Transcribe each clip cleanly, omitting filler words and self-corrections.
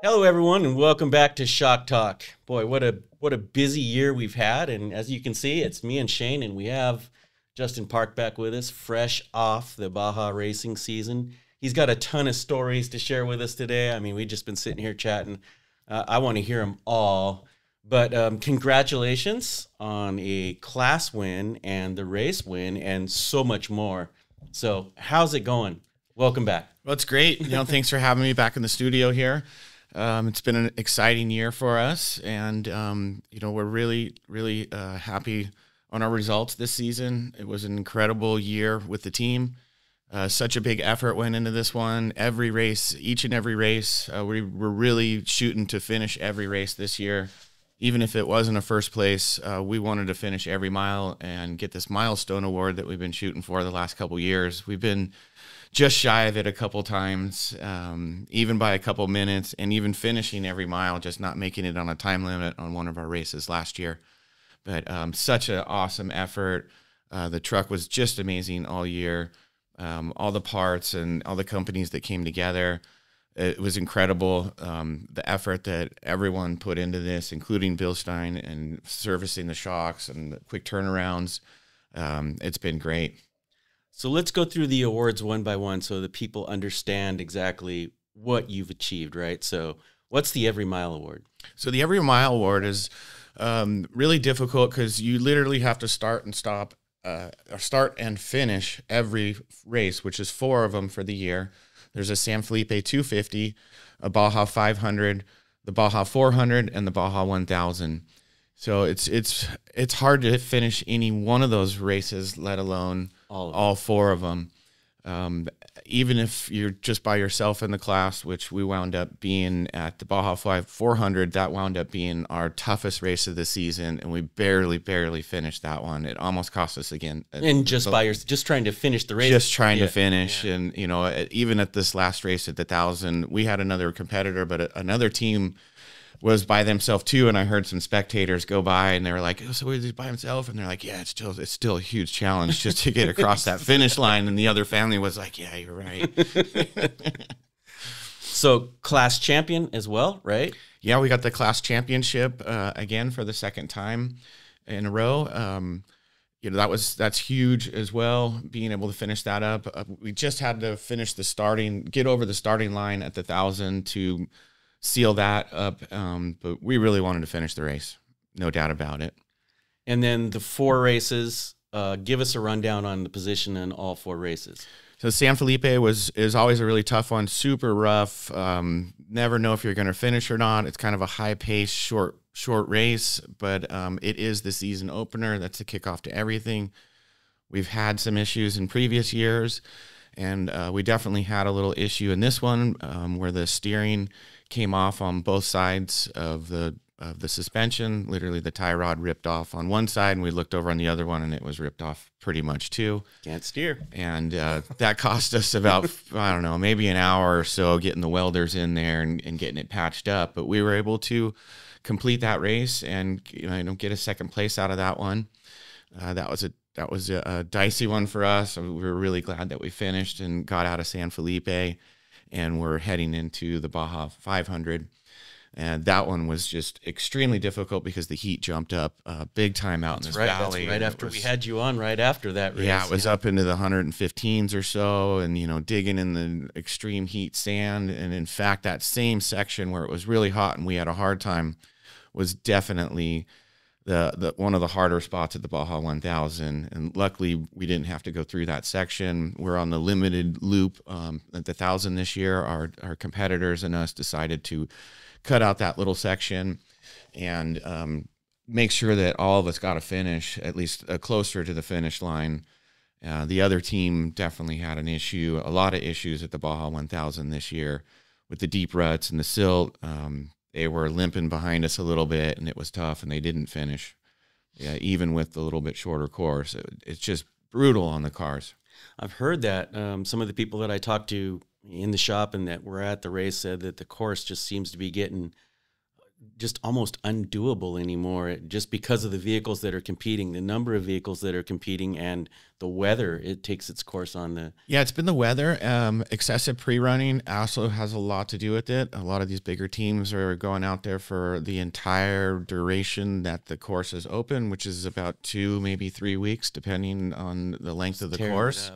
Hello, everyone, and welcome back to Shock Talk. Boy, what a busy year we've had, and as you can see, it's me and Shane, and we have Justin Park back with us, fresh off the Baja racing season. He's got a ton of stories to share with us today. I mean, we've just been sitting here chatting. I want to hear them all, but congratulations on a class win and the race win and so much more. So, how's it going? Welcome back. Well, it's great. Thanks for having me back in the studio here. It's been an exciting year for us, and we're really happy on our results this season. It was an incredible year with the team. Such a big effort went into this one. Every race, each and every race, we were really shooting to finish every race this year. Even if it wasn't a first place, we wanted to finish every mile and get this milestone award that we've been shooting for the last couple years. We've been just shy of it a couple times, even by a couple minutes, and even finishing every mile, just not making it on a time limit on one of our races last year. But such an awesome effort. The truck was just amazing all year. All the parts and all the companies that came together, it was incredible. The effort that everyone put into this, including Bill Stein and servicing the shocks and the quick turnarounds, it's been great. So let's go through the awards one by one so that people understand exactly what you've achieved, right? So what's the Every Mile Award? So the Every Mile Award is really difficult because you literally have to start and stop, or start and finish every race, which is 4 of them for the year. There's a San Felipe 250, a Baja 500, the Baja 400, and the Baja 1000. So it's hard to finish any one of those races, let alone all 4 of them. Even if you're just by yourself in the class, which we wound up being at the Baja 400, that wound up being our toughest race of the season, and we barely finished that one. It almost cost us again. And just trying to finish the race. Just trying to finish. Yeah. And, even at this last race at the 1,000, we had another competitor, but another team was by themselves too, and I heard some spectators go by and they were like, "Oh, so he's by himself?" And they're like, "Yeah, it's still a huge challenge just to get across that finish line." And the other family was like, "Yeah, you're right." So class champion as well, right? Yeah, we got the class championship again for the second time in a row. That's huge as well, being able to finish that up. We just had to get over the starting line at the 1,000 to seal that up, but we really wanted to finish the race, no doubt about it. And then the 4 races, give us a rundown on the position in all 4 races. So San Felipe is always a really tough one, super rough. Never know if you're going to finish or not. It's kind of a high-paced, short race, but it is the season opener. That's the kickoff to everything. We've had some issues in previous years, and we definitely had a little issue in this one where the steering came off on both sides of the suspension. Literally, the tie rod ripped off on one side, and we looked over on the other one, and it was ripped off pretty much too. Can't steer. And that cost us about, I don't know, maybe an hour or so getting the welders in there and getting it patched up. But we were able to complete that race and get a second place out of that one. That was a dicey one for us. We were really glad that we finished and got out of San Felipe, and we're heading into the Baja 500. And that one was just extremely difficult because the heat jumped up big time out in this valley. That's right after we had you on, right after that race. Yeah, it was up into the 115s or so, and, digging in the extreme heat sand. And in fact, that same section where it was really hot and we had a hard time was definitely the one of the harder spots at the Baja 1000, and luckily we didn't have to go through that section. We're on the limited loop at the 1,000 this year. Our competitors and us decided to cut out that little section and make sure that all of us got a finish, at least closer to the finish line. The other team definitely had a lot of issues at the Baja 1000 this year with the deep ruts and the silt. They were limping behind us a little bit, and it was tough, and they didn't finish. Yeah, even with the little bit shorter course. It's just brutal on the cars. I've heard that some of the people that I talked to in the shop and that were at the race said that the course just seems to be getting just almost undoable anymore, just because of the vehicles that are competing, the number of vehicles that are competing, and the weather. It takes its course on the. Yeah, it's been the weather. Excessive pre-running also has a lot to do with it. A lot of these bigger teams are going out there for the entire duration that the course is open, which is about 2, maybe 3 weeks, depending on the length of the course.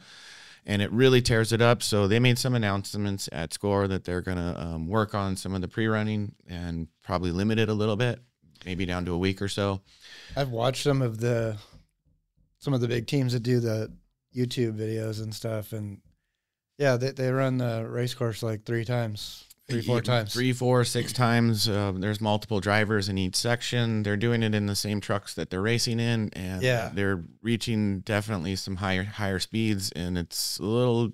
And it really tears it up. So they made some announcements at Score that they're going to work on some of the pre-running and probably limit it a little bit, maybe down to a week or so. I've watched some of the big teams that do the YouTube videos and stuff, and yeah, they run the race course like 3 times. 4 times. 3, 4, 6 times. There's multiple drivers in each section. They're doing it in the same trucks that they're racing in, and they're reaching definitely some higher speeds. And it's a little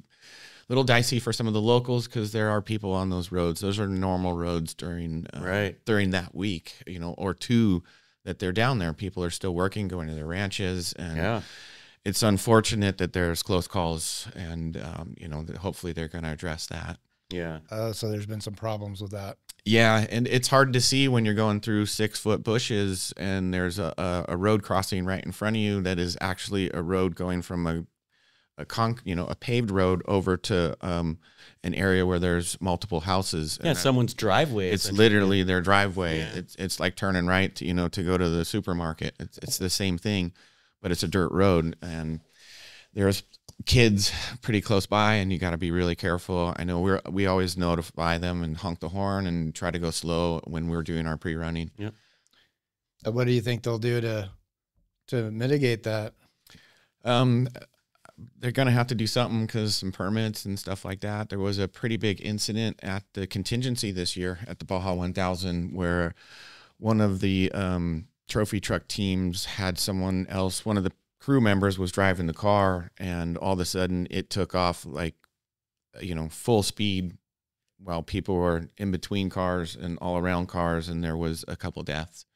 dicey for some of the locals because there are people on those roads. Those are normal roads during that week, or 2 that they're down there. People are still working, going to their ranches, and it's unfortunate that there's close calls, and hopefully they're going to address that. Yeah. So there's been some problems with that. Yeah, and it's hard to see when you're going through 6-foot bushes and there's a road crossing right in front of you that is actually a road going from a paved road over to an area where there's multiple houses. Yeah, someone's driveway. It's literally their driveway. Yeah. It's like turning right to go to the supermarket. It's the same thing, but it's a dirt road, and there's kids pretty close by, and you got to be really careful. I know we always notify them and honk the horn and try to go slow when we're doing our pre-running. Yep. What do you think they'll do to mitigate that? They're going to have to do something because some permits and stuff like that. There was a pretty big incident at the contingency this year at the Baja 1000 where one of the trophy truck teams had someone else, one of the crew members was driving the car, and all of a sudden it took off full speed while people were in between cars and all around cars, and there was a couple deaths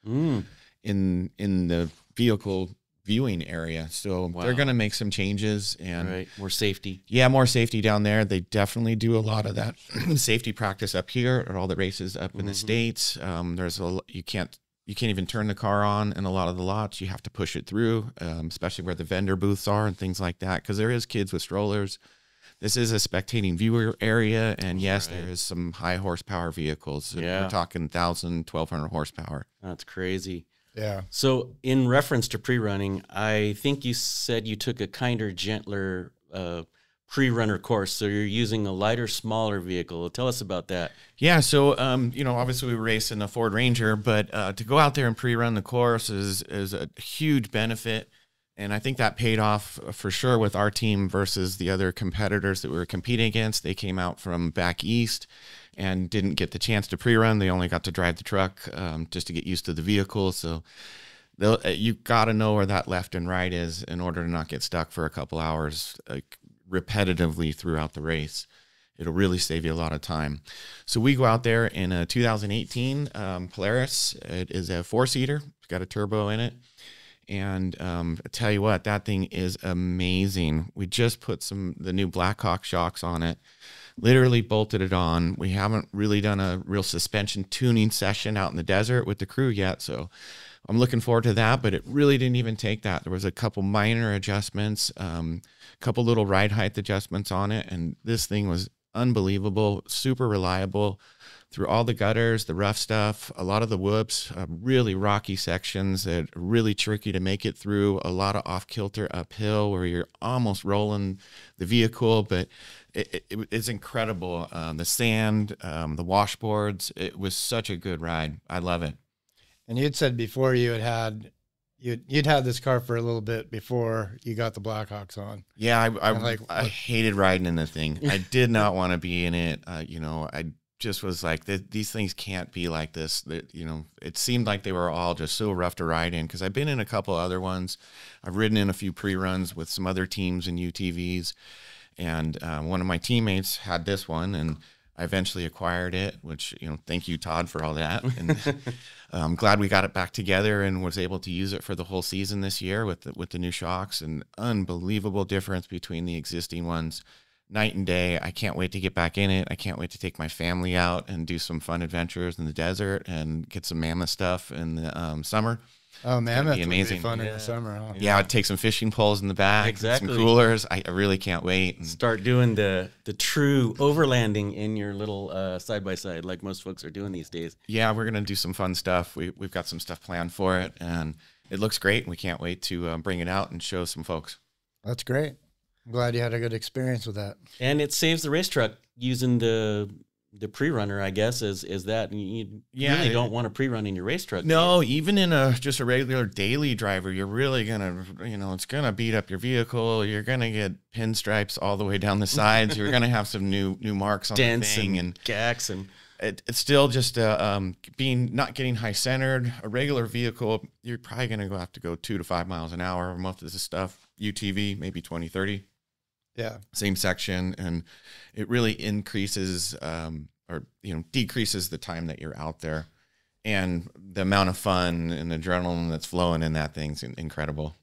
in the vehicle viewing area. So they're going to make some changes, and more safety. Yeah, more safety down there. They definitely do a lot of that safety practice up here at all the races up in the States. You can't even turn the car on in a lot of the lots. You have to push it through, especially where the vendor booths are and things like that, because there is kids with strollers. This is a spectating viewer area, and yes, there is some high horsepower vehicles. Yeah. We're talking 1,000, 1,200 horsepower. That's crazy. Yeah. So in reference to pre-running, I think you said you took a kinder, gentler pre-runner course. So you're using a lighter, smaller vehicle. Tell us about that. Yeah. So, obviously we race in a Ford Ranger, but to go out there and pre-run the course is a huge benefit. And I think that paid off for sure with our team versus the other competitors that we were competing against. They came out from back east and didn't get the chance to pre-run. They only got to drive the truck just to get used to the vehicle. So you got to know where that left and right is in order to not get stuck for a couple hours repetitively throughout the race. It'll really save you a lot of time. So we go out there in a 2018 Polaris. It is a 4-seater. It's got a turbo in it. And I tell you what, that thing is amazing. We just put the new Blackhawk shocks on it, literally bolted it on. We haven't really done a real suspension tuning session out in the desert with the crew yet, so I'm looking forward to that, but it really didn't even take that. There was a couple minor adjustments, a couple little ride height adjustments on it, and this thing was unbelievable, super reliable through all the gutters, the rough stuff, a lot of the whoops, really rocky sections that are really tricky to make it through, a lot of off-kilter uphill where you're almost rolling the vehicle, but it's incredible. The sand, the washboards, it was such a good ride. I love it. And you'd said before you'd had this car for a little bit before you got the Blackhawks on. Yeah, I hated riding in the thing. I did not want to be in it. I just was like, these things can't be like this. It seemed like they were all just so rough to ride in, because I've been in a couple other ones. I've ridden in a few pre-runs with some other teams and UTVs, and one of my teammates had this one, and I eventually acquired it, which, thank you, Todd, for all that. And I'm glad we got it back together and was able to use it for the whole season this year with the new shocks. An unbelievable difference between the existing ones. night and day. I can't wait to get back in it. I can't wait to take my family out and do some fun adventures in the desert and get some mammoth stuff in the summer. Oh, mammoth would be amazing. fun in the summer. Huh? Yeah, I'd take some fishing poles in the back, Exactly. some coolers. I really can't wait. Start doing the true overlanding in your little side-by-side like most folks are doing these days. Yeah, we're going to do some fun stuff. We've got some stuff planned for it, and it looks great. We can't wait to bring it out and show some folks. That's great. I'm glad you had a good experience with that. And it saves the race truck using the pre-runner, I guess, is that you really don't want to pre-run in your race truck. No, even in just a regular daily driver, you're really gonna, it's gonna beat up your vehicle. You're gonna get pinstripes all the way down the sides. You're gonna have some new marks on Dents the thing, and gacks, and it's still just not getting high centered. A regular vehicle, you're probably gonna have to go 2 to 5 miles an hour. Most of this stuff, UTV, maybe 20, 30. Yeah. Same section, and it really increases or decreases the time that you're out there, and the amount of fun and adrenaline that's flowing in that thing's incredible.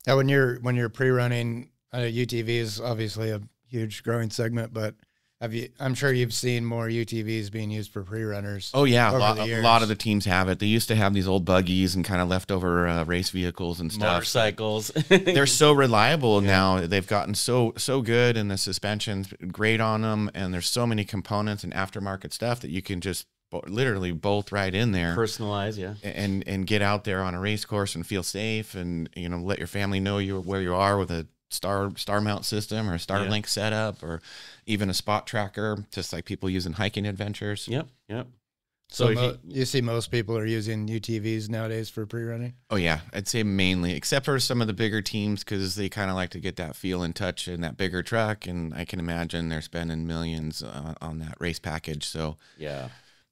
Yeah, when you're pre-running, UTV is obviously a huge growing segment, but I'm sure you've seen more UTVs being used for pre-runners. Oh yeah, a lot of the teams have it. They used to have these old buggies and kind of leftover race vehicles and stuff. motorcycles. They're so reliable now. They've gotten so good, and the suspension's great on them. And there's so many components and aftermarket stuff that you can just literally bolt right in there, Personalize, yeah. and get out there on a race course and feel safe, and let your family know where you are with a star mount system or a Starlink setup, or even a spot tracker, just like people use in hiking adventures. Yep. So you see most people are using UTVs nowadays for pre-running? Oh yeah, I'd say mainly, except for some of the bigger teams, because they kind of like to get that feel and touch in that bigger truck, and I can imagine they're spending millions on that race package. So yeah.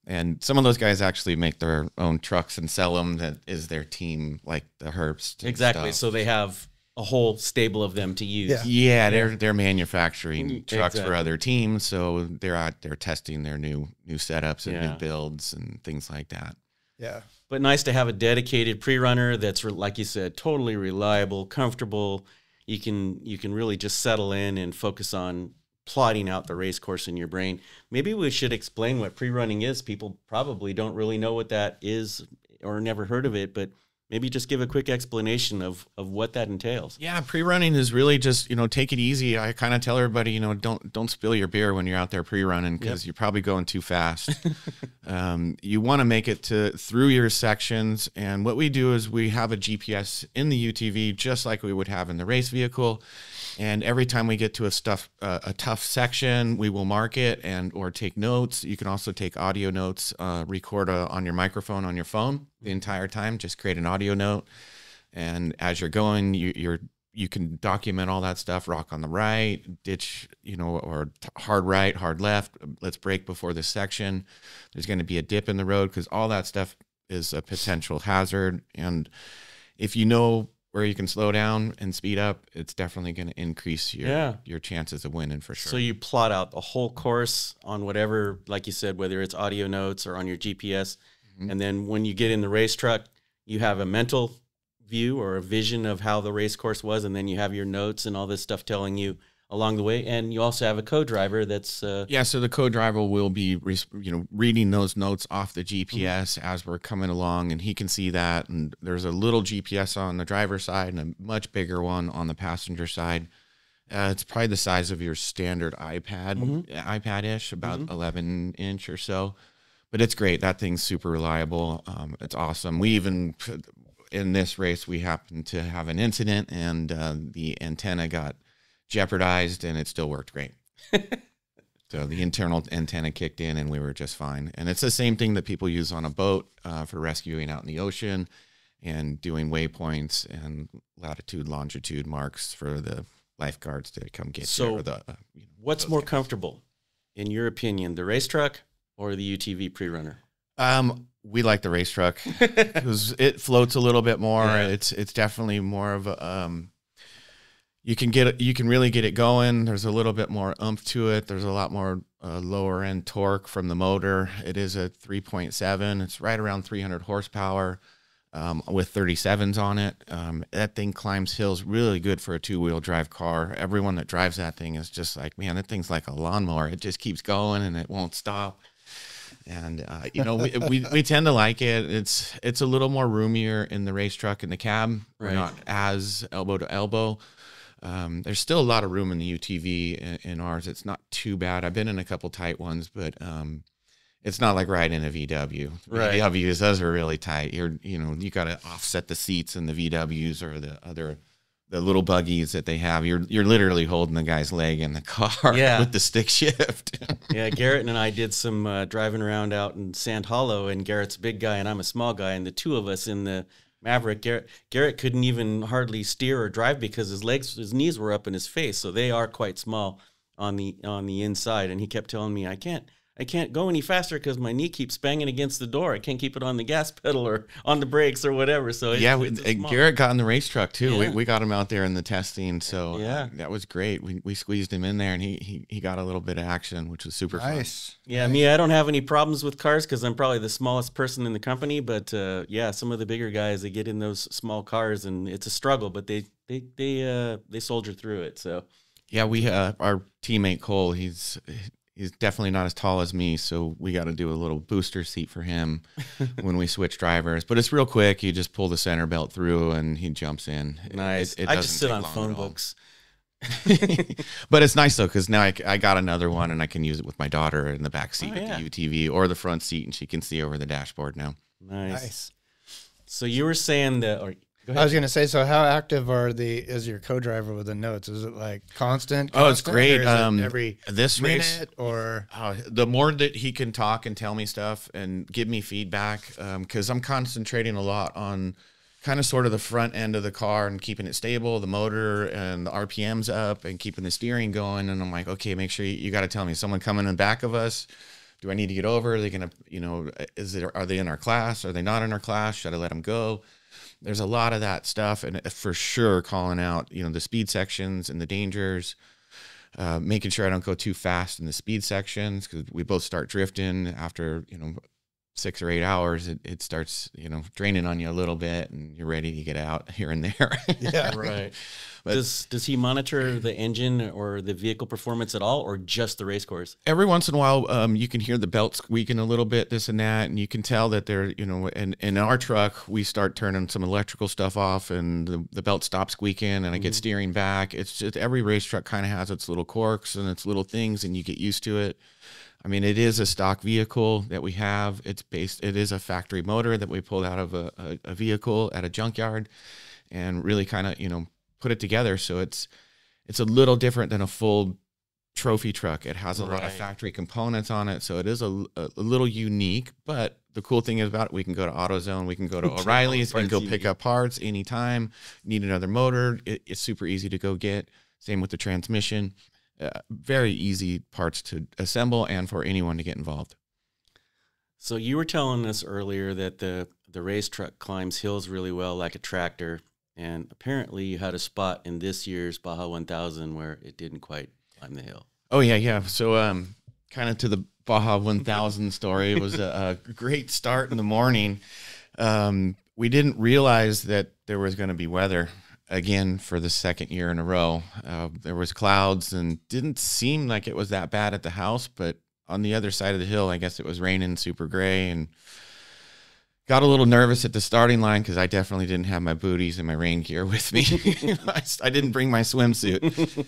And some of those guys actually make their own trucks and sell them. That is their team, like the Herbst. Exactly. So they have a whole stable of them to use. Yeah, they're manufacturing trucks Exactly. for other teams, so they're out there testing their new setups and new builds and things like that. Yeah. But nice to have a dedicated pre-runner that's, like you said, totally reliable, comfortable. You can really just settle in and focus on plotting out the race course in your brain. Maybe we should explain what pre-running is. People probably don't really know what that is or never heard of it, but maybe just give a quick explanation of what that entails. Yeah, pre-running is really just, take it easy. I kind of tell everybody, don't spill your beer when you're out there pre-running, because you're probably going too fast. You want to make it through your sections. And what we do is we have a GPS in the UTV, just like we would have in the race vehicle. And every time we get to a tough section, we will mark it or take notes. You can also take audio notes, record on your microphone on your phone the entire time. Just create an audio note, and as you're going, you can document all that stuff. Rock on the right, ditch, or hard right, hard left. Let's brake before this section. There's going to be a dip in the road, because all that stuff is a potential hazard. And if you know where you can slow down and speed up, it's definitely going to increase your chances of winning for sure. So you plot out the whole course on whatever, like you said, whether it's audio notes or on your GPS. Mm-hmm. And then when you get in the race truck, you have a mental view or a vision of how the race course was. And then you have your notes and all this stuff telling you along the way. And you also have a co-driver that's... so the co-driver will be, reading those notes off the GPS as we're coming along, and he can see that. And there's a little GPS on the driver's side and a much bigger one on the passenger side. It's probably the size of your standard iPad-ish, about 11-inch or so. But it's great. That thing's super reliable. It's awesome. We even... in this race, we happened to have an incident, and the antenna got jeopardized, and it still worked great. So the internal antenna kicked in, and we were just fine. And it's the same thing that people use on a boat for rescuing out in the ocean and doing waypoints and latitude, longitude marks for the lifeguards to come get you. So what's more comfortable, in your opinion, the race truck or the UTV pre-runner? We like the race truck because it floats a little bit more. Yeah. It's definitely more of a, you can really get it going. There's a little bit more oomph to it. There's a lot more lower end torque from the motor. It is a 3.7. It's right around 300 horsepower. with 37s on it. That thing climbs hills really good for a 2-wheel drive car. Everyone that drives that thing is just like, man, that thing's like a lawnmower. It just keeps going and it won't stop. And, you know, we tend to like it. It's a little more roomier in the race truck in the cab. We're not as elbow to elbow. There's still a lot of room in the UTV in ours. It's not too bad. I've been in a couple tight ones, but it's not like riding a VW. Right. VWs, those are really tight. You got to offset the seats in the VWs or the little buggies that they have. You're literally holding the guy's leg in the car with the stick shift. Yeah, Garrett and I did some driving around out in Sand Hollow, and Garrett's a big guy and I'm a small guy, and the two of us in the Maverick, Garrett couldn't even hardly steer or drive because his knees were up in his face, so they are quite small on the inside. And he kept telling me, I can't go any faster because my knee keeps banging against the door. I can't keep it on the gas pedal or on the brakes or whatever. So Garrett got in the race truck too. Yeah. We got him out there in the testing, so that was great. We squeezed him in there, and he got a little bit of action, which was super nice. fun. Yeah, me, I don't have any problems with cars because I'm probably the smallest person in the company. But some of the bigger guys, they get in those small cars, and it's a struggle. But they soldier through it. So yeah, we our teammate Cole, he's definitely not as tall as me, so we got to do a little booster seat for him when we switch drivers. But it's real quick. You just pull the center belt through, and he jumps in. Nice. I just sit on phone books. But it's nice, though, because now I got another one, and I can use it with my daughter in the back seat of the UTV or the front seat, and she can see over the dashboard now. Nice. So you were saying that... Or, I was going to say, so how active is your co-driver with the notes? Is it like constant? Oh, it's great. Every this minute race, or the more that he can talk and tell me stuff and give me feedback, because I'm concentrating a lot on kind of sort of the front end of the car and keeping it stable, the motor and the RPMs up and keeping the steering going. And I'm like, okay, make sure you got to tell me, someone coming in the back of us, do I need to get over? Are they going to, are they in our class? Are they not in our class? Should I let them go? There's a lot of that stuff, and for sure calling out, the speed sections and the dangers, making sure I don't go too fast in the speed sections, because we both start drifting after, 6 or 8 hours. It starts, draining on you a little bit, and you're ready to get out here and there. Yeah, right. But does he monitor the engine or the vehicle performance at all, or just the race course? Every once in a while, you can hear the belt squeaking a little bit, this and that, and you can tell that they're, and in our truck, we start turning some electrical stuff off, and the belt stops squeaking, and I get steering back. It's just every race truck kind of has its little quirks and its little things, and you get used to it. I mean, it is a stock vehicle that we have. It is a factory motor that we pulled out of a vehicle at a junkyard, and really kind of, put it together. So it's a little different than a full trophy truck. It has a lot of factory components on it. So it is a little unique, but the cool thing about it, we can go to AutoZone, we can go to O'Reilly's and go pick up parts anytime. Need another motor, it's super easy to go get. Same with the transmission. Very easy parts to assemble and for anyone to get involved. So you were telling us earlier that the race truck climbs hills really well like a tractor, and apparently you had a spot in this year's Baja 1000 where it didn't quite climb the hill. Oh, yeah. So kind of to the Baja 1000 story, it was a great start in the morning. We didn't realize that there was going to be weather again for the second year in a row. There was clouds and didn't seem like it was that bad at the house, but on the other side of the hill, I guess it was raining super gray, and got a little nervous at the starting line because I definitely didn't have my booties and my rain gear with me. I didn't bring my swimsuit.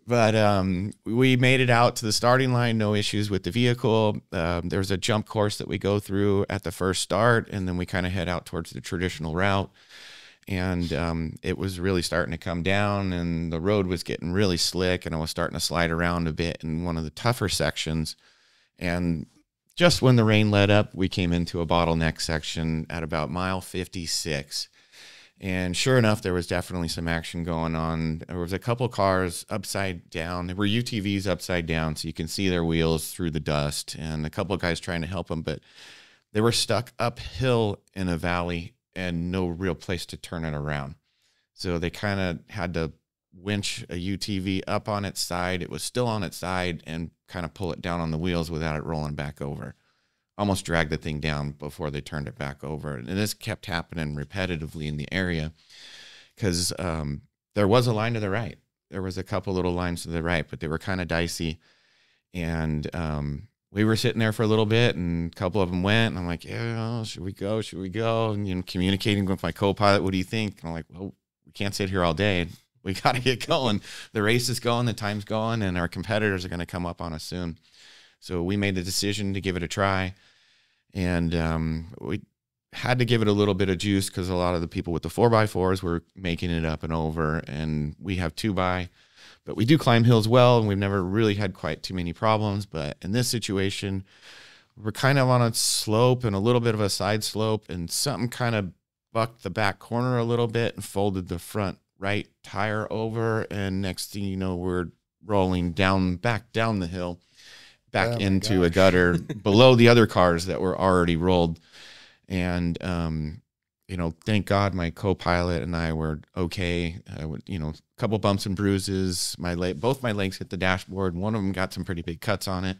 But we made it out to the starting line, no issues with the vehicle. There's a jump course that we go through at the first start, and then we kind of head out towards the traditional route. And it was really starting to come down, and the road was getting really slick, and I was starting to slide around a bit in one of the tougher sections. And just when the rain let up, we came into a bottleneck section at about mile 56. And sure enough, there was definitely some action going on. There was a couple cars upside down. There were UTVs upside down, so you can see their wheels through the dust, and a couple of guys trying to help them, but they were stuck uphill in a valley and no real place to turn it around. So they kind of had to winch a UTV up on its side. It was still on its side, and kind of pull it down on the wheels without it rolling back over. almost dragged the thing down before they turned it back over. And this kept happening repetitively in the area because there was a line to the right. There was a couple little lines to the right, but they were kind of dicey. And we were sitting there for a little bit, and a couple of them went. And I'm like, yeah, should we go? Should we go? And, you know, communicating with my co-pilot, what do you think? And I'm like, well, we can't sit here all day. We got to get going. The race is going, the time's going, and our competitors are going to come up on us soon. So we made the decision to give it a try. And we had to give it a little bit of juice because a lot of the people with the 4x4s were making it up and over. And we have 2x, but we do climb hills well, and we've never really had quite too many problems. But in this situation, we're kind of on a slope and a little bit of a side slope, and something kind of bucked the back corner a little bit and folded the front right tire over. And next thing you know, we're rolling back down the hill, back into a gutter below the other cars that were already rolled. And, you know, thank God my co-pilot and I were okay. You know, a couple bumps and bruises. Both my legs hit the dashboard. One of them got some pretty big cuts on it.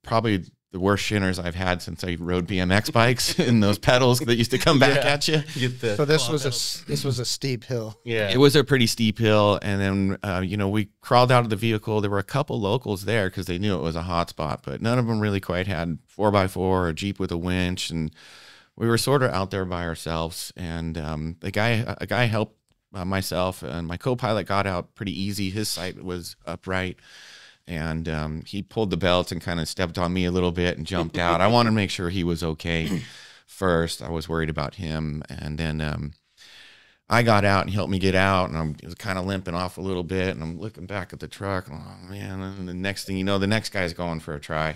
Probably the worst shinners I've had since I rode BMX bikes and those pedals that used to come back at you. So this was a steep hill. Yeah, it was a pretty steep hill. And then, you know, we crawled out of the vehicle. There were a couple locals there because they knew it was a hot spot, but none of them really quite had 4x4 or a Jeep with a winch. And we were sort of out there by ourselves. And a guy helped myself, and my co-pilot got out pretty easy. His sight was upright. And he pulled the belt and kind of stepped on me a little bit and jumped out. I wanted to make sure he was okay first. I was worried about him. And then I got out and he helped me get out. And I was kind of limping off a little bit. And I'm looking back at the truck. And, oh, man. And the next thing you know, the next guy's going for a try.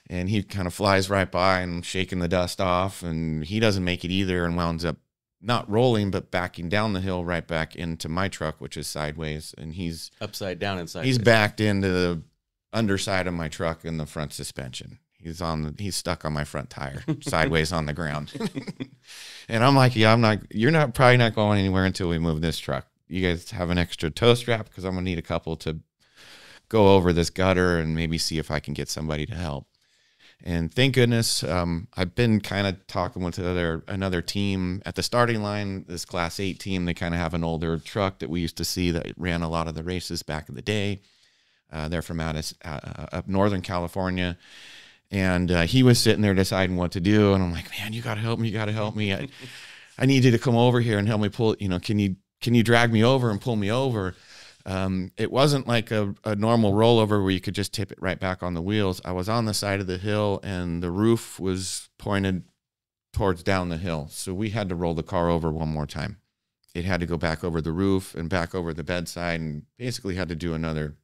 And he kind of flies right by and shaking the dust off. And he doesn't make it either and winds up not rolling, but backing down the hill right back into my truck, which is sideways. And he's upside down and sideways. He's backed into the underside of my truck in the front suspension. He's stuck on my front tire, sideways on the ground. And I'm like, yeah, you're probably not going anywhere until we move this truck. You guys have an extra tow strap? Because I'm going to need a couple to go over this gutter and maybe see if I can get somebody to help. And thank goodness, I've been kind of talking with another team at the starting line, this Class 8 team. They kind of have an older truck that we used to see that ran a lot of the races back in the day. They're from up Northern California. And he was sitting there deciding what to do. And I'm like, man, you got to help me. You got to help me. I need you to come over here and help me pull, you know, can you drag me over and pull me over? It wasn't like a normal rollover where you could just tip it right back on the wheels. I was on the side of the hill and the roof was pointed towards down the hill. So we had to roll the car over one more time. It had to go back over the roof and back over the bedside, and basically had to do another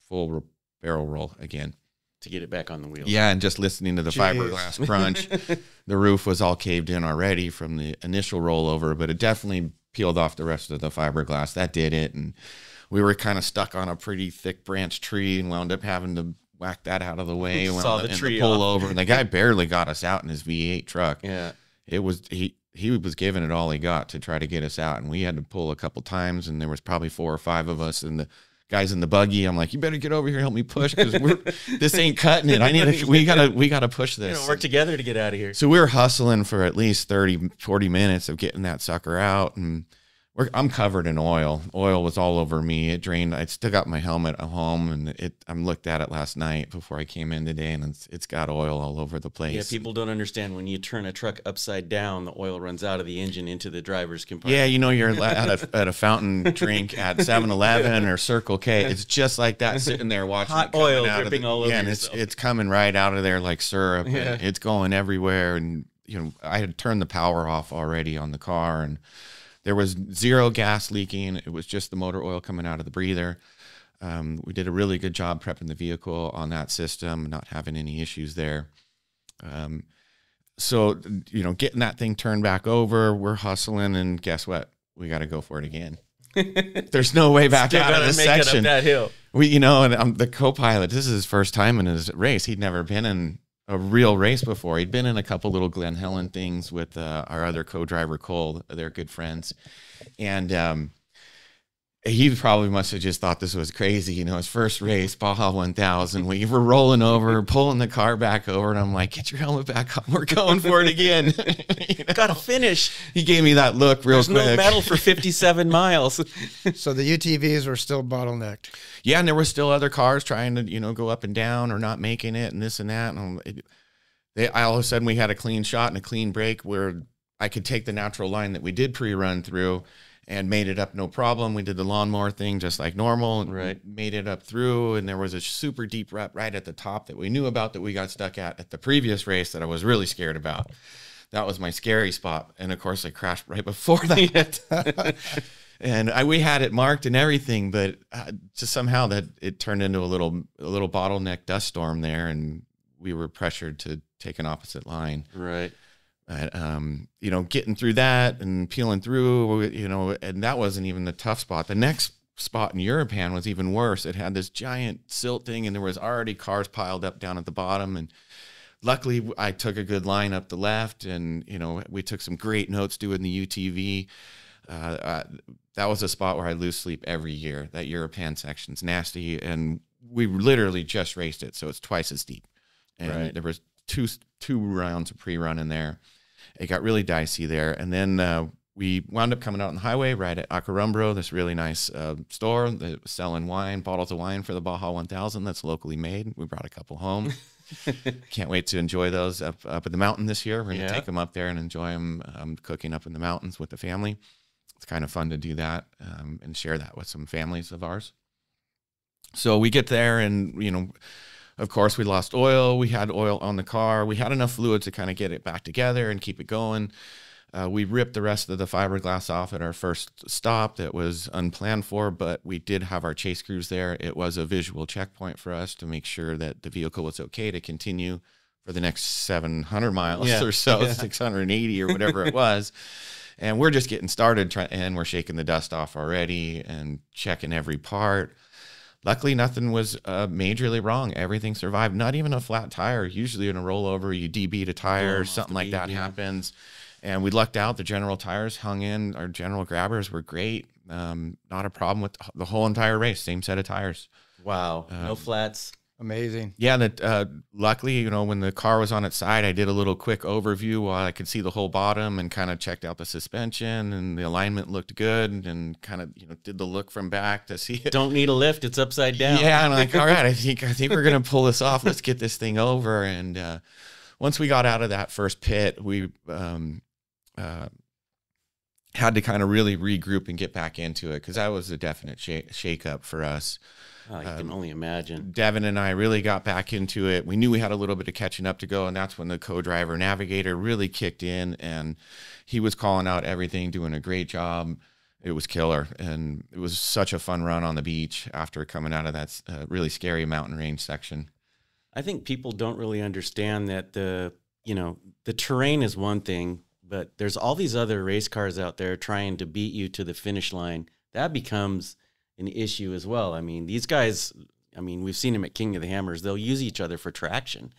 full barrel roll again to get it back on the wheels. Yeah, and just listening to the fiberglass crunch, the roof was all caved in already from the initial rollover, but it definitely peeled off the rest of the fiberglass. That did it, and we were kind of stuck on a pretty thick branch tree and wound up having to whack that out of the way. Saw the tree pull over, and the guy barely got us out in his V8 truck. Yeah, it was he was giving it all he got to try to get us out, and we had to pull a couple times, and there was probably 4 or 5 of us, and the guys in the buggy. I'm like, you better get over here and help me push because this ain't cutting it. We gotta push this. Work together to get out of here. So we were hustling for at least 30, 40 minutes of getting that sucker out, and I'm covered in oil. Oil was all over me. It drained. I still got my helmet at home, and I looked at it last night before I came in today, and it's got oil all over the place. Yeah, people don't understand when you turn a truck upside down, the oil runs out of the engine into the driver's compartment. Yeah, you know, you're at a fountain drink at 7-Eleven or Circle K. It's just like that, sitting there watching hot oil dripping all over. Yeah, and it's coming right out of there like syrup. Yeah. It's going everywhere, and you know, I had turned the power off already on the car, and there was 0 gas leaking. It was just the motor oil coming out of the breather. We did a really good job prepping the vehicle on that system, not having any issues there. So, you know, getting that thing turned back over, we're hustling, and guess what? We got to go for it again. There's no way back out of this section. It up that hill. You know, and I'm the co-pilot. This is his first time in his race. He'd never been in a real race before. He'd been in a couple little Glen Helen things with our other co-driver Cole. They're good friends, and He probably must have just thought this was crazy. You know, his first race, Baja 1000, we were rolling over, pulling the car back over, and I'm like, get your helmet back on. We're going for it again. You know? Got to finish. He gave me that look real quick. There's no medal for 57 miles. So the UTVs were still bottlenecked. Yeah, and there were still other cars trying to, you know, go up and down or not making it and this and that. And all of a sudden we had a clean shot and a clean break where I could take the natural line that we did pre-run through and made it up no problem. We did the lawnmower thing just like normal and right. Made it up through. And there was a super deep rut right at the top that we knew about that we got stuck at the previous race that I was really scared about. That was my scary spot. And of course I crashed right before that. And we had it marked and everything, but just somehow that it turned into a little bottleneck dust storm there. And we were pressured to take an opposite line. Right. You know, getting through that and peeling through, you know, and that wasn't even the tough spot. The next spot in Europan was even worse. It had this giant silt thing and there was already cars piled up down at the bottom. And luckily I took a good line up the left and, you know, we took some great notes doing the UTV. That was a spot where I lose sleep every year. That Europan section's nasty. And we literally just raced it. So it's twice as deep. And right. there was two rounds of pre-run in there. It got really dicey there. And then we wound up coming out on the highway right at Acarumbro, this really nice store that was selling wine, bottles of wine for the Baja 1000 that's locally made. We brought a couple home. Can't wait to enjoy those up in the mountain this year. We're going to take them up there and enjoy them cooking up in the mountains with the family. It's kind of fun to do that and share that with some families of ours. So we get there and, you know, of course, we lost oil. We had oil on the car. We had enough fluid to kind of get it back together and keep it going. We ripped the rest of the fiberglass off at our first stop that was unplanned for, but we did have our chase crews there. It was a visual checkpoint for us to make sure that the vehicle was okay to continue for the next 700 miles or so, 680 or whatever it was. And we're just getting started and we're shaking the dust off already and checking every part. Luckily, nothing was majorly wrong. Everything survived. Not even a flat tire. Usually in a rollover, you DB'd a tire, or something like that happens. And we lucked out. The general tires hung in. Our general grabbers were great. Not a problem with the whole entire race. Same set of tires. Wow. No flats. Amazing. Yeah, that luckily, you know, when the car was on its side, I did a little quick overview while I could see the whole bottom and kind of checked out the suspension and the alignment looked good and kind of, you know, did the look from back to see it. Don't need a lift. It's upside down. Yeah, and I'm like, all right, I think we're gonna pull this off. Let's get this thing over. And once we got out of that first pit, we had to kind of really regroup and get back into it because that was a definite shake up for us. Oh, you can only imagine. Devin and I really got back into it. We knew we had a little bit of catching up to go, and that's when the co-driver navigator really kicked in, and he was calling out everything, doing a great job. It was killer, and it was such a fun run on the beach after coming out of that really scary mountain range section. I think people don't really understand that the terrain is one thing, but there's all these other race cars out there trying to beat you to the finish line. That becomes an issue as well. I mean, these guys, we've seen them at King of the Hammers. They'll use each other for traction.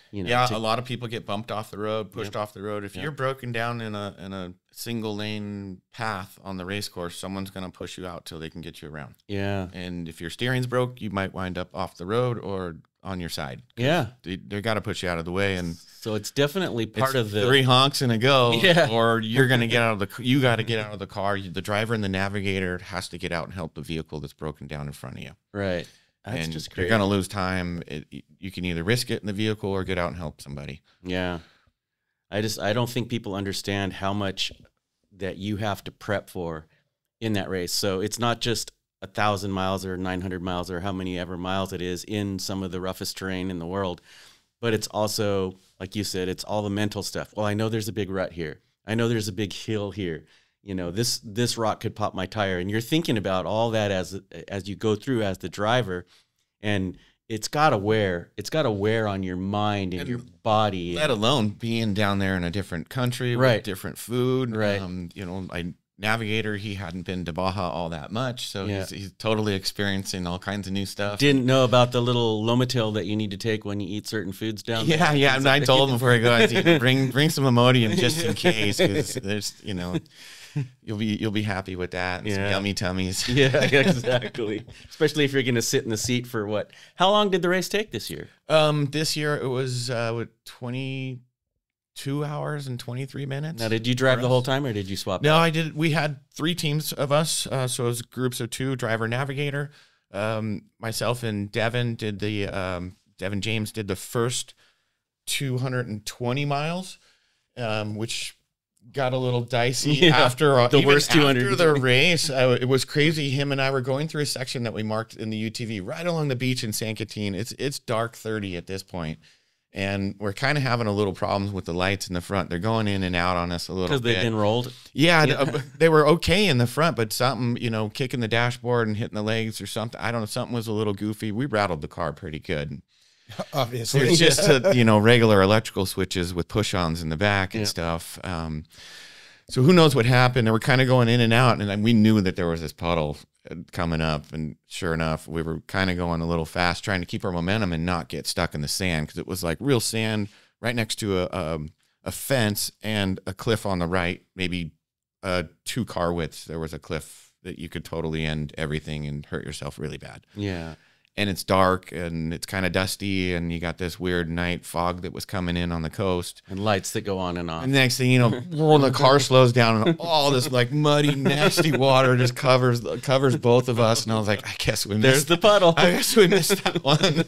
You know, a lot of people get bumped off the road, pushed off the road. If you're broken down in a single lane path on the race course, someone's going to push you out till they can get you around. Yeah. And if your steering's broke, you might wind up off the road or on your side. Yeah. They got to push you out of the way. And so it's definitely part of the 3 honks and a go, or you're going to get out of you got to get out of the car. The driver and the navigator has to get out and help the vehicle that's broken down in front of you. Right. That's and just great. You're going to lose time. You can either risk it in the vehicle or get out and help somebody. Yeah. I don't think people understand how much that you have to prep for in that race. So it's not just 1,000 miles or 900 miles or how many ever miles it is in some of the roughest terrain in the world. But it's also, like you said, it's all the mental stuff. Well, I know there's a big rut here. I know there's a big hill here. You know, this rock could pop my tire. And you're thinking about all that as you go through as the driver. And it's got to wear on your mind and your body. Let alone being down there in a different country with different food. Right. navigator. He hadn't been to Baja all that much, so he's totally experiencing all kinds of new stuff. Didn't know about the little Lomatil that you need to take when you eat certain foods down there. Yeah. And I told him before I go, bring some Imodium just in case, because there's, you'll be happy with that. And some yummy tummies. Yeah, exactly. Especially if you're going to sit in the seat for what? How long did the race take this year? This year it was 22 hours and 23 minutes. Now, did you drive the whole time, or did you swap? No, I did. We had 3 teams of us, so it was groups of 2, driver, navigator. Myself and Devin did Devin James did the first 220 miles, which got a little dicey after the worst 200 after the race. It was crazy. Him and I were going through a section that we marked in the UTV right along the beach in San Quintin. It's dark 30 at this point. And we're kind of having a little problems with the lights in the front. They're going in and out on us a little bit. Because they've been rolled? Yeah, they were okay in the front, but something, kicking the dashboard and hitting the legs or something. I don't know, something was a little goofy. We rattled the car pretty good. Obviously. It's just, regular electrical switches with push-ons in the back and stuff. So who knows what happened. They were kind of going in and out, and we knew that there was this puddle coming up, and sure enough, we were kind of going a little fast, trying to keep our momentum and not get stuck in the sand, because it was like real sand right next to a fence and a cliff on the right, maybe 2 car widths. There was a cliff that you could totally end everything and hurt yourself really bad. Yeah. And it's dark and it's kind of dusty, and you got this weird night fog that was coming in on the coast. And lights that go on and off. And the next thing you know, when the car slows down and all this like muddy, nasty water just covers both of us. And I was like, I guess we missed. There's the puddle. I guess we missed that one.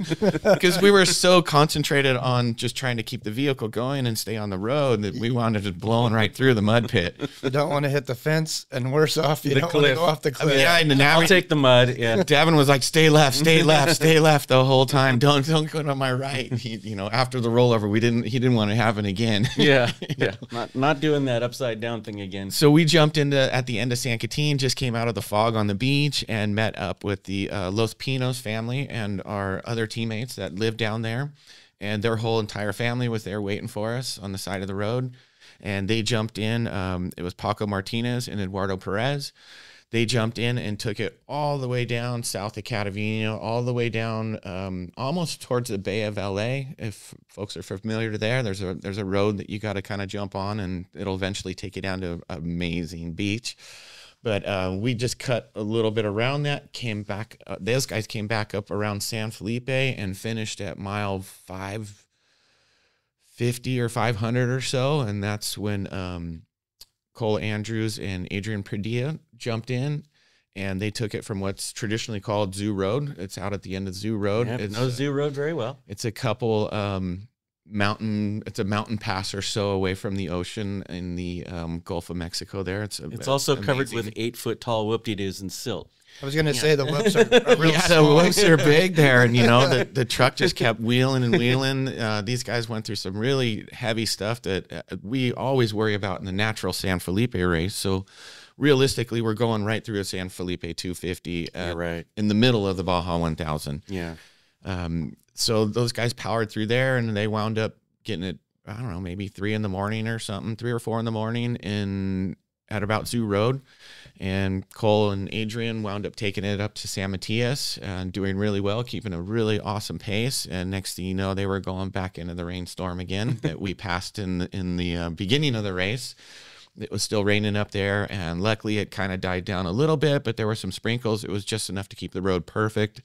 Because we were so concentrated on just trying to keep the vehicle going and stay on the road that we wound up just blowing right through the mud pit. You don't want to hit the fence, and worse off, you don't want to go off the cliff. And I'll take the mud. Yeah. Devin was like, stay left, stay left. Stay left the whole time. Don't go to my right. He, after the rollover, he didn't want to happen again. Yeah, not doing that upside down thing again. So we jumped into at the end of San Quintin, just came out of the fog on the beach, and met up with the Los Pinos family and our other teammates that live down there, and their whole entire family was there waiting for us on the side of the road, and they jumped in. It was Paco Martinez and Eduardo Perez. They jumped in and took it all the way down south of Catavino, all the way down almost towards the Bay of LA. If folks are familiar there, there's a road that you got to kind of jump on, and it'll eventually take you down to an amazing beach. But we just cut a little bit around that, came back. Those guys came back up around San Felipe and finished at mile 550 or 500 or so. And that's when Cole Andrews and Adrian Padilla jumped in, and they took it from what's traditionally called Zoo Road. It's out at the end of Zoo Road. Yeah, know Zoo Road very well. It's a couple mountain pass or so away from the ocean in the Gulf of Mexico there. It's also covered with 8-foot tall whoop-de-doos and silt. I was going to say the whoops are real the whoops are big there. And, the truck just kept wheeling and wheeling. These guys went through some really heavy stuff that we always worry about in the natural San Felipe race. So realistically, we're going right through a San Felipe 250 in the middle of the Baja 1000. Yeah. So those guys powered through there, and they wound up getting it, I don't know, maybe 3 in the morning or something, 3 or 4 in the morning at about Zoo Road. And Cole and Adrian wound up taking it up to San Matias and doing really well, keeping a really awesome pace. And next thing you know, they were going back into the rainstorm again that we passed in the beginning of the race. It was still raining up there, and luckily it kind of died down a little bit, but there were some sprinkles. It was just enough to keep the road perfect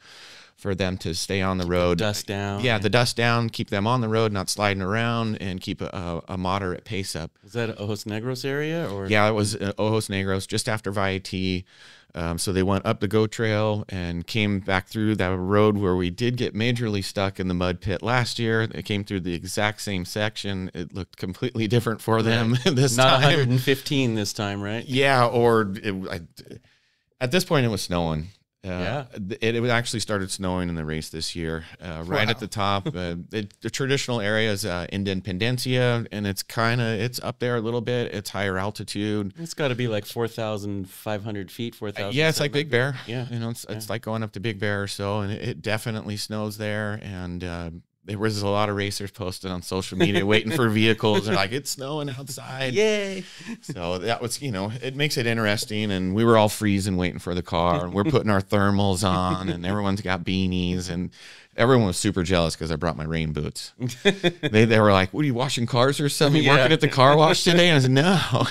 for them to stay on the road. Dust down. Yeah, the dust down, keep them on the road, not sliding around, and keep a moderate pace up. Was that Ojos Negros area? Or? Yeah, it was Ojos Negros, just after Vaiati. So they went up the Go Trail and came back through that road where we did get majorly stuck in the mud pit last year. They came through the exact same section. It looked completely different for them this Not time. 115 this time, right? Yeah, at this point it was snowing. It actually started snowing in the race this year, right at the top. The traditional area is Independencia, and it's up there a little bit. It's higher altitude. It's got to be like 4,500 feet, 4,000. Yeah, it's like Big Bear. Yeah, it's like going up to Big Bear or so, and it definitely snows there. And there was a lot of racers posted on social media waiting for vehicles. They're like, it's snowing outside. Yay. So that was, it makes it interesting. And we were all freezing waiting for the car. And we're putting our thermals on, and everyone's got beanies. And everyone was super jealous because I brought my rain boots. They were like, what, are you washing cars or something? You working at the car wash today? And I said, no.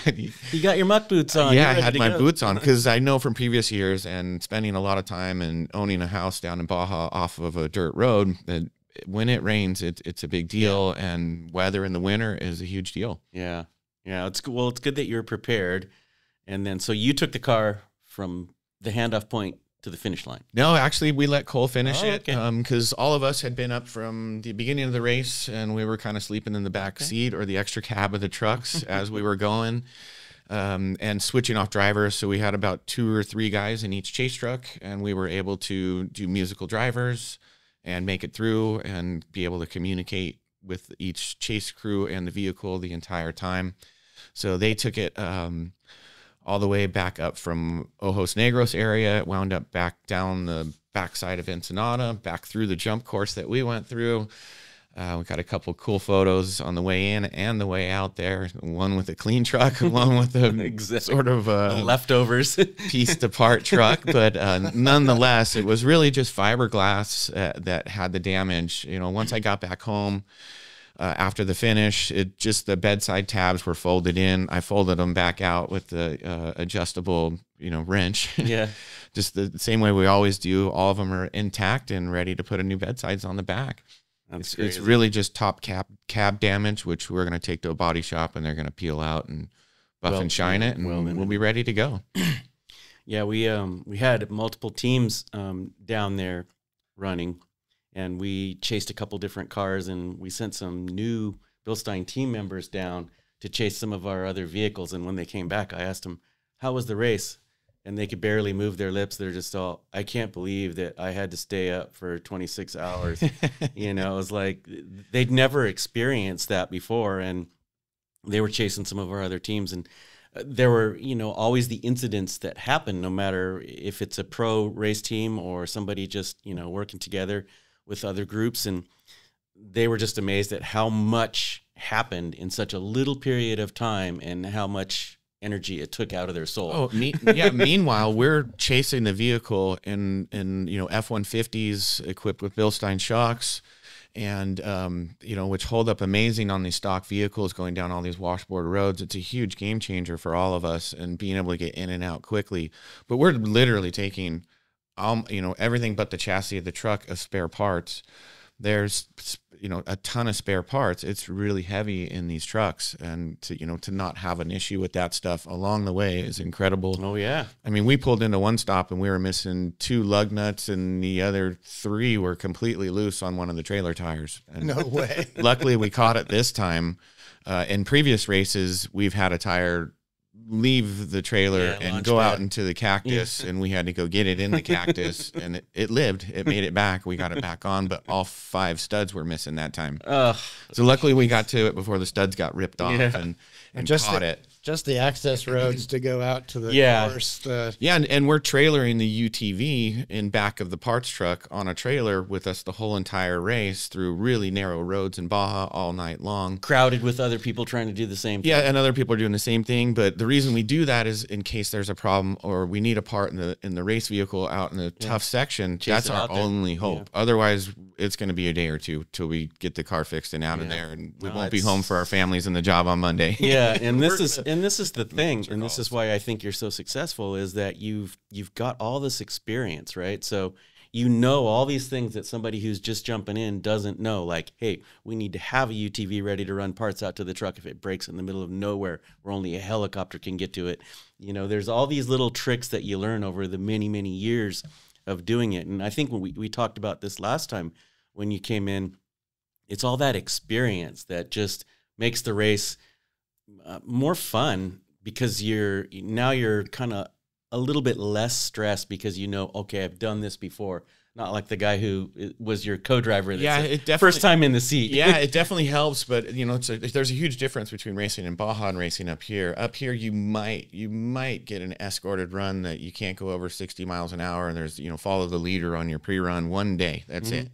You got your muck boots on. Yeah, I had my boots on because I know from previous years and spending a lot of time and owning a house down in Baja off of a dirt road that when it rains, it's a big deal, and weather in the winter is a huge deal. Yeah. It's good that you're prepared. And then, so you took the car from the handoff point to the finish line. No, actually, we let Cole finish it okay. Because all of us had been up from the beginning of the race, and we were kind of sleeping in the back seat or the extra cab of the trucks as we were going. And switching off drivers. So we had about 2 or 3 guys in each chase truck, and we were able to do musical drivers and make it through and be able to communicate with each chase crew and the vehicle the entire time. So they took it all the way back up from Ojos Negros area. It wound up back down the backside of Ensenada, back through the jump course that we went through. We got a couple cool photos on the way in and the way out there. One with a clean truck, one with a sort of leftovers pieced apart truck. But nonetheless, it was really just fiberglass that had the damage. Once I got back home after the finish, just the bedside tabs were folded in. I folded them back out with the adjustable, wrench. Yeah. Just the same way we always do. All of them are intact and ready to put a new bedsides on the back. It's really just top cab damage, which we're going to take to a body shop, and they're going to peel out and buff and shine it, and we'll be ready to go. Yeah, we had multiple teams down there running, and we chased a couple different cars, and we sent some new Bilstein team members down to chase some of our other vehicles. And when they came back, I asked them, how was the race? And they could barely move their lips. They're just all, I can't believe that I had to stay up for 26 hours. It was like they'd never experienced that before. And they were chasing some of our other teams. And there were, always the incidents that happen, no matter if it's a pro race team or somebody just, working together with other groups. And they were just amazed at how much happened in such a little period of time and how much energy it took out of their soul. Oh, yeah. Meanwhile, we're chasing the vehicle in F-150s equipped with Bilstein shocks, and which hold up amazing on these stock vehicles going down all these washboard roads. It's a huge game changer for all of us, and being able to get in and out quickly. But we're literally taking, everything but the chassis of the truck of spare parts. There's a ton of spare parts. It's really heavy in these trucks, and to not have an issue with that stuff along the way is incredible. Oh yeah. I mean, we pulled into one stop and we were missing 2 lug nuts, and the other 3 were completely loose on one of the trailer tires. And No way. luckily we caught it this time. In previous races, we've had a tire leave the trailer and go out into the cactus, and we had to go get it in the cactus, and it lived. It made it back. We got it back on, but all 5 studs were missing that time. So luckily we got to it before the studs got ripped off and just caught it. Just the access roads to go out to the course. And we're trailering the UTV in back of the parts truck on a trailer with us the whole entire race through really narrow roads in Baja all night long. Crowded with other people trying to do the same thing. Yeah, and other people are doing the same thing. But the reason we do that is in case there's a problem or we need a part in the race vehicle out in the tough section. That's our only hope. Yeah. Otherwise, it's going to be a day or two till we get the car fixed and out of there, and we won't be home for our families and the job on Monday. Yeah, and this is the thing, and this is why I think you're so successful, is that you've got all this experience, right? So all these things that somebody who's just jumping in doesn't know, like, hey, we need to have a UTV ready to run parts out to the truck if it breaks in the middle of nowhere where only a helicopter can get to it. There's all these little tricks that you learn over the many, many years of doing it. And I think when we talked about this last time when you came in, it's all that experience that just makes the race more fun, because you're kind of a little bit less stressed because okay, I've done this before. Not like the guy who was your co-driver. That's first time in the seat. Yeah, it definitely helps, but there's a huge difference between racing in Baja and racing up here. Up here, you might get an escorted run that you can't go over 60 miles an hour, and there's follow the leader on your pre-run one day. That's it.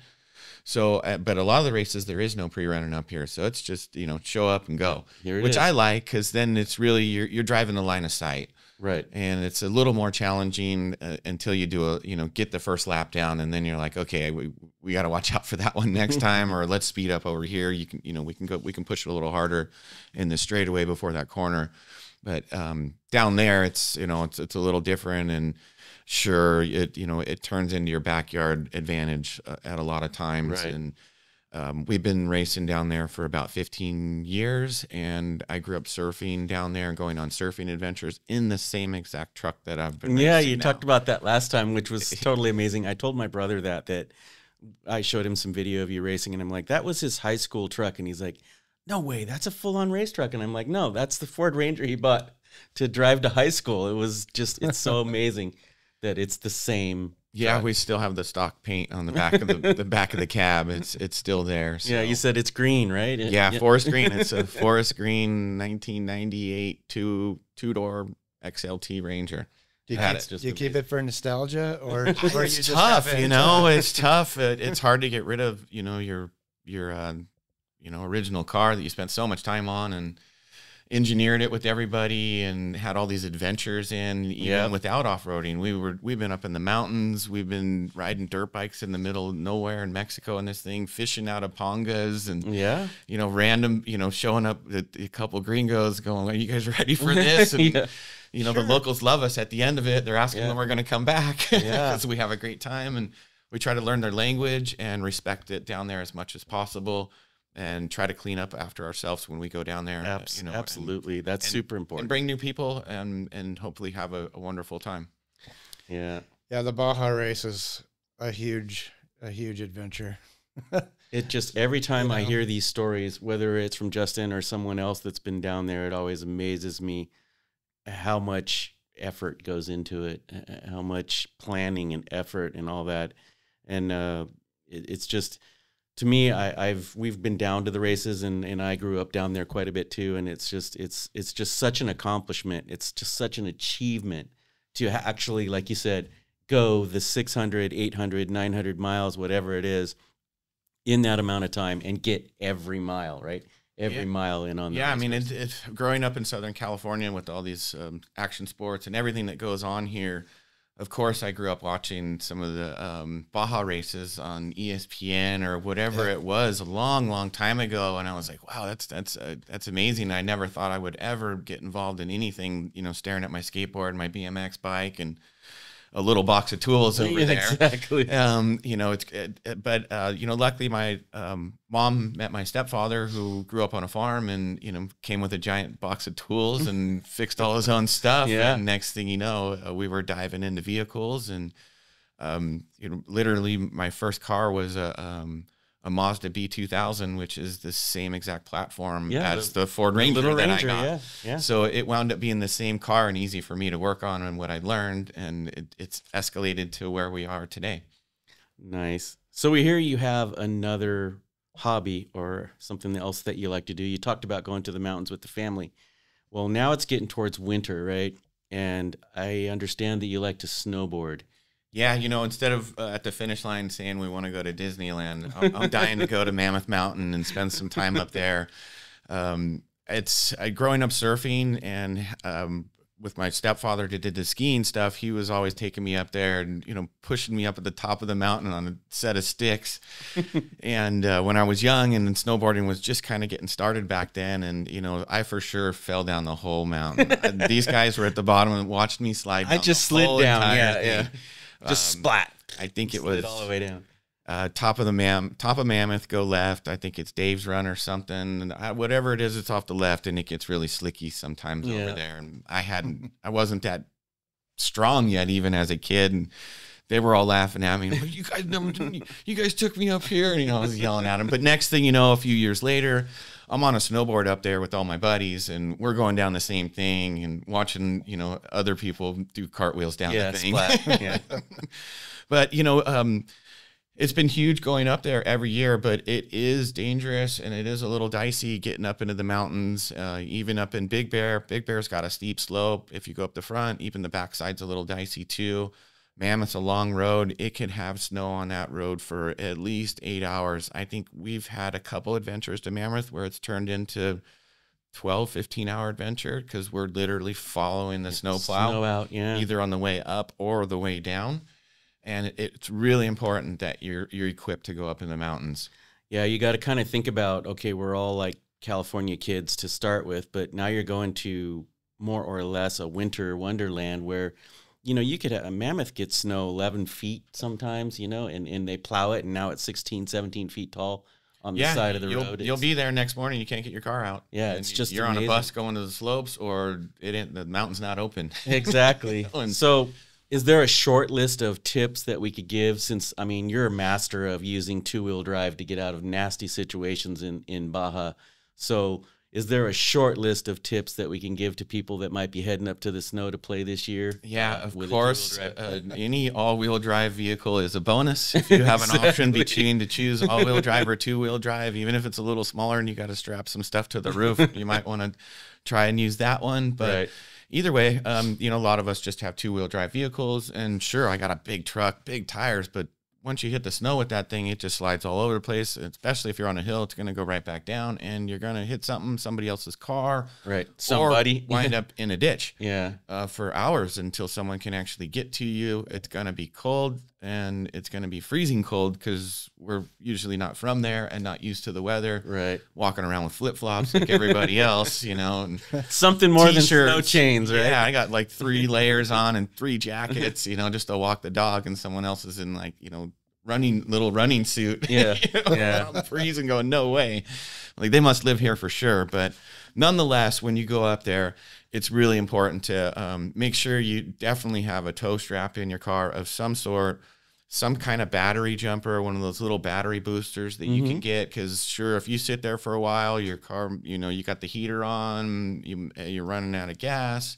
So, but a lot of the races, there is no pre-running up here. So it's just, show up and go, which I like, because then it's really, you're driving the line of sight. Right. And it's a little more challenging until you do get the first lap down, and then you're like, okay, we got to watch out for that one next time, or let's speed up over here. We can push it a little harder in the straightaway before that corner. But down there, it's a little different, and sure, it turns into your backyard advantage at a lot of times. Right. And we've been racing down there for about 15 years, and I grew up surfing down there and going on surfing adventures in the same exact truck that I've been racing now. Talked about that last time, which was totally amazing. I told my brother that I showed him some video of you racing, and I'm like, that was his high school truck. And he's like, no way, that's a full-on race truck. And I'm like, no, that's the Ford Ranger he bought to drive to high school. It was just, it's so amazing that it's the same. Yeah, truck. We still have the stock paint on the back of the back of the cab. It's still there. So. Yeah, you said it's green, right? Yeah, forest green. It's a forest green 1998 two-door XLT Ranger. Do you keep it for nostalgia, or it's you tough? Just have It's tough. It's hard to get rid of. Your original car that you spent so much time on and engineered it with everybody and had all these adventures in, even without off-roading. We've been up in the mountains. We've been riding dirt bikes in the middle of nowhere in Mexico and this thing, fishing out of pongas and, random, showing up at a couple gringos going, are you guys ready for this? And, the locals love us. At the end of it, they're asking when we're going to come back because we have a great time, and we try to learn their language and respect it down there as much as possible, and try to clean up after ourselves when we go down there. Absolutely. That's super important. And bring new people and hopefully have a wonderful time. Yeah. Yeah, the Baja race is a huge adventure. It just, every time I hear these stories, whether it's from Justin or someone else that's been down there, it always amazes me how much effort goes into it, how much planning and effort and all that. And it's just, to me, we've been down to the races, and I grew up down there quite a bit too. And it's just such an accomplishment. It's just such an achievement to actually, like you said, go the 600, 800, 900 miles, whatever it is, in that amount of time and get every mile, right? Every mile in on the I mean, it's growing up in Southern California with all these action sports and everything that goes on here. Of course, I grew up watching some of the Baja races on ESPN or whatever it was a long, long time ago, and I was like, "Wow, that's amazing." I never thought I would ever get involved in anything, staring at my skateboard, my BMX bike, and a little box of tools over there. Exactly. Luckily my mom met my stepfather, who grew up on a farm, and came with a giant box of tools and fixed all his own stuff. Yeah. And next thing you know, we were diving into vehicles, and literally my first car was a Mazda B2000, which is the same exact platform as the Ford Ranger that I got. Yeah. So it wound up being the same car and easy for me to work on and what I learned, and it's escalated to where we are today. Nice. So we hear you have another hobby or something else that you like to do. You talked about going to the mountains with the family. Well, now it's getting towards winter, right? And I understand that you like to snowboard. Yeah, instead of at the finish line saying we want to go to Disneyland, I'm dying to go to Mammoth Mountain and spend some time up there. It's growing up surfing, and with my stepfather that did the skiing stuff, he was always taking me up there and, pushing me up at the top of the mountain on a set of sticks. And when I was young, and then snowboarding was just kind of getting started back then, and, I for sure fell down the whole mountain. These guys were at the bottom and watched me slide down. I just slid down. Yeah. Just splat. I think it slid was all the way down. Top of Mammoth, go left. I think it's Dave's Run or something. And whatever it is, it's off the left, and it gets really slicky sometimes over there. And I wasn't that strong yet, even as a kid. And they were all laughing at me. You guys took me up here, and I was yelling at them. But next thing you know, a few years later, I'm on a snowboard up there with all my buddies, and we're going down the same thing and watching, other people do cartwheels down the thing. Splat. Yeah. But, it's been huge going up there every year, but it is dangerous, and it is a little dicey getting up into the mountains, even up in Big Bear. Big Bear's got a steep slope. If you go up the front, even the backside's a little dicey too. Mammoth's a long road. It could have snow on that road for at least 8 hours. I think we've had a couple adventures to Mammoth where it's turned into 12, 15-hour adventure because we're literally following the snowplow Snow out, yeah. either on the way up or the way down. And it's really important that you're equipped to go up in the mountains. Yeah, you got to kind of think about, okay, we're all like California kids to start with, but now you're going to more or less a winter wonderland where, you know, you could have a Mammoth gets snow 11 feet sometimes, you know, and they plow it, and now it's 16, 17 feet tall on the side of the road. You'll be there next morning. You can't get your car out. Yeah, it's just you're amazing. on a bus going to the slopes, or the mountain's not open. Exactly. So is there a short list of tips that we could give, since, I mean, you're a master of using two-wheel drive to get out of nasty situations in Baja. So is there a short list of tips that we can give to people that might be heading up to the snow to play this year? Yeah, of course. Any all-wheel drive vehicle is a bonus. If you have an option between to choose all-wheel drive or two-wheel drive, even if it's a little smaller and you got to strap some stuff to the roof, you might want to try and use that one. But either way, you know, a lot of us just have two-wheel drive vehicles. And sure, I got a big truck, big tires, but once you hit the snow with that thing, it just slides all over the place. Especially if you're on a hill, it's going to go right back down, and you're going to hit somebody else's car, somebody or wind up in a ditch, for hours until someone can actually get to you. It's going to be cold, and it's going to be freezing cold because we're usually not from there and not used to the weather. Right, walking around with flip flops like everybody else, you know, and something more than snow chains, right? Yeah, I got like 3 layers on and 3 jackets, you know, just to walk the dog, and someone else is in, like, you know, running suit. Yeah. You know, I'm freezing, going, no way. Like, they must live here for sure. But nonetheless, when you go up there, it's really important to make sure you definitely have a tow strap in your car of some sort, some kind of battery jumper, one of those little battery boosters that you can get. Because sure, if you sit there for a while, your car, you know, you got the heater on, you're running out of gas.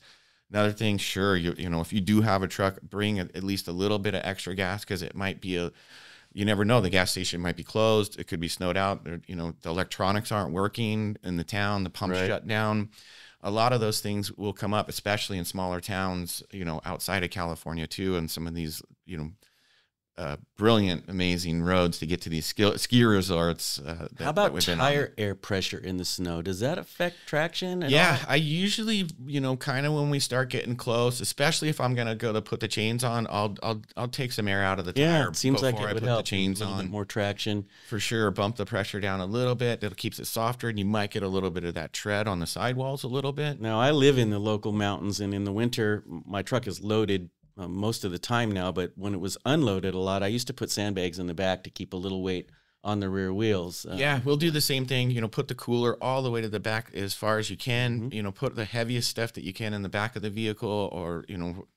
Another thing, sure, you know, if you do have a truck, bring at least a little bit of extra gas, because it might be you never know, the gas station might be closed. It could be snowed out. Or, you know, the electronics aren't working in the town. The pump's shut down. A lot of those things will come up, especially in smaller towns, you know, outside of California too, and some of these, you know, brilliant, amazing roads to get to these ski resorts. How about tire air pressure in the snow? Does that affect traction at all? I usually, you know, kind of when we start getting close, especially if I'm gonna go to put the chains on, I'll take some air out of the tire. Yeah, it seems like it would help. The chains a little bit more traction for sure. Bump the pressure down a little bit. It keeps it softer, and you might get a little bit of that tread on the sidewalls a little bit. Now, I live in the local mountains, and in the winter, my truck is loaded most of the time now, but when it was unloaded a lot, I used to put sandbags in the back to keep a little weight on the rear wheels. Yeah, we'll do the same thing. You know, put the cooler all the way to the back as far as you can. You know, put the heaviest stuff that you can in the back of the vehicle, or, you know,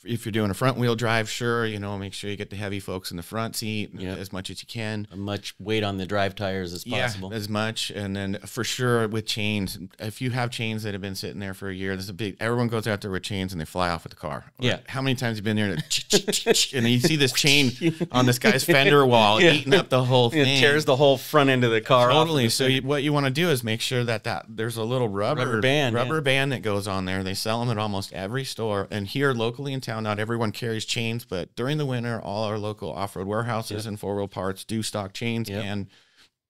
if you're doing a front wheel drive, sure, you know, make sure you get the heavy folks in the front seat as much as you can. As much weight on the drive tires as possible. Yeah, as much. And then for sure with chains, if you have chains that have been sitting there for a year, there's everyone goes out there with chains and they fly off with the car. Yeah. How many times have you been there and you see this chain on this guy's fender wall eating up the whole thing. It tears the whole front end of the car totally off. So what you want to do is make sure that there's a little rubber band that goes on there. They sell them at almost every store. And here locally in town, not everyone carries chains, but during the winter, all our local off-road warehouses and four-wheel parts do stock chains and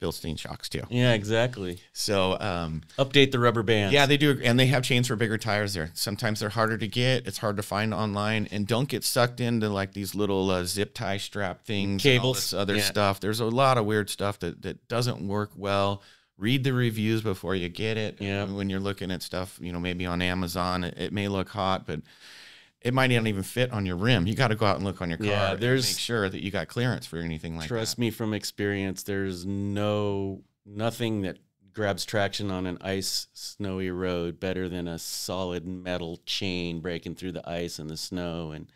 Bilstein shocks too. Yeah, exactly. So update the rubber bands. Yeah, they do, and they have chains for bigger tires there. Sometimes they're harder to get. It's hard to find online, and don't get sucked into like these little zip tie strap things, cables, and all this other stuff. There's a lot of weird stuff that doesn't work well. Read the reviews before you get it. Yeah. When you're looking at stuff, you know, maybe on Amazon, it may look hot, but it might not even fit on your rim. You got to go out and look on your car and make sure that you got clearance for anything like that. Trust me from experience, there's nothing that grabs traction on an ice snowy road better than a solid metal chain breaking through the ice and the snow. And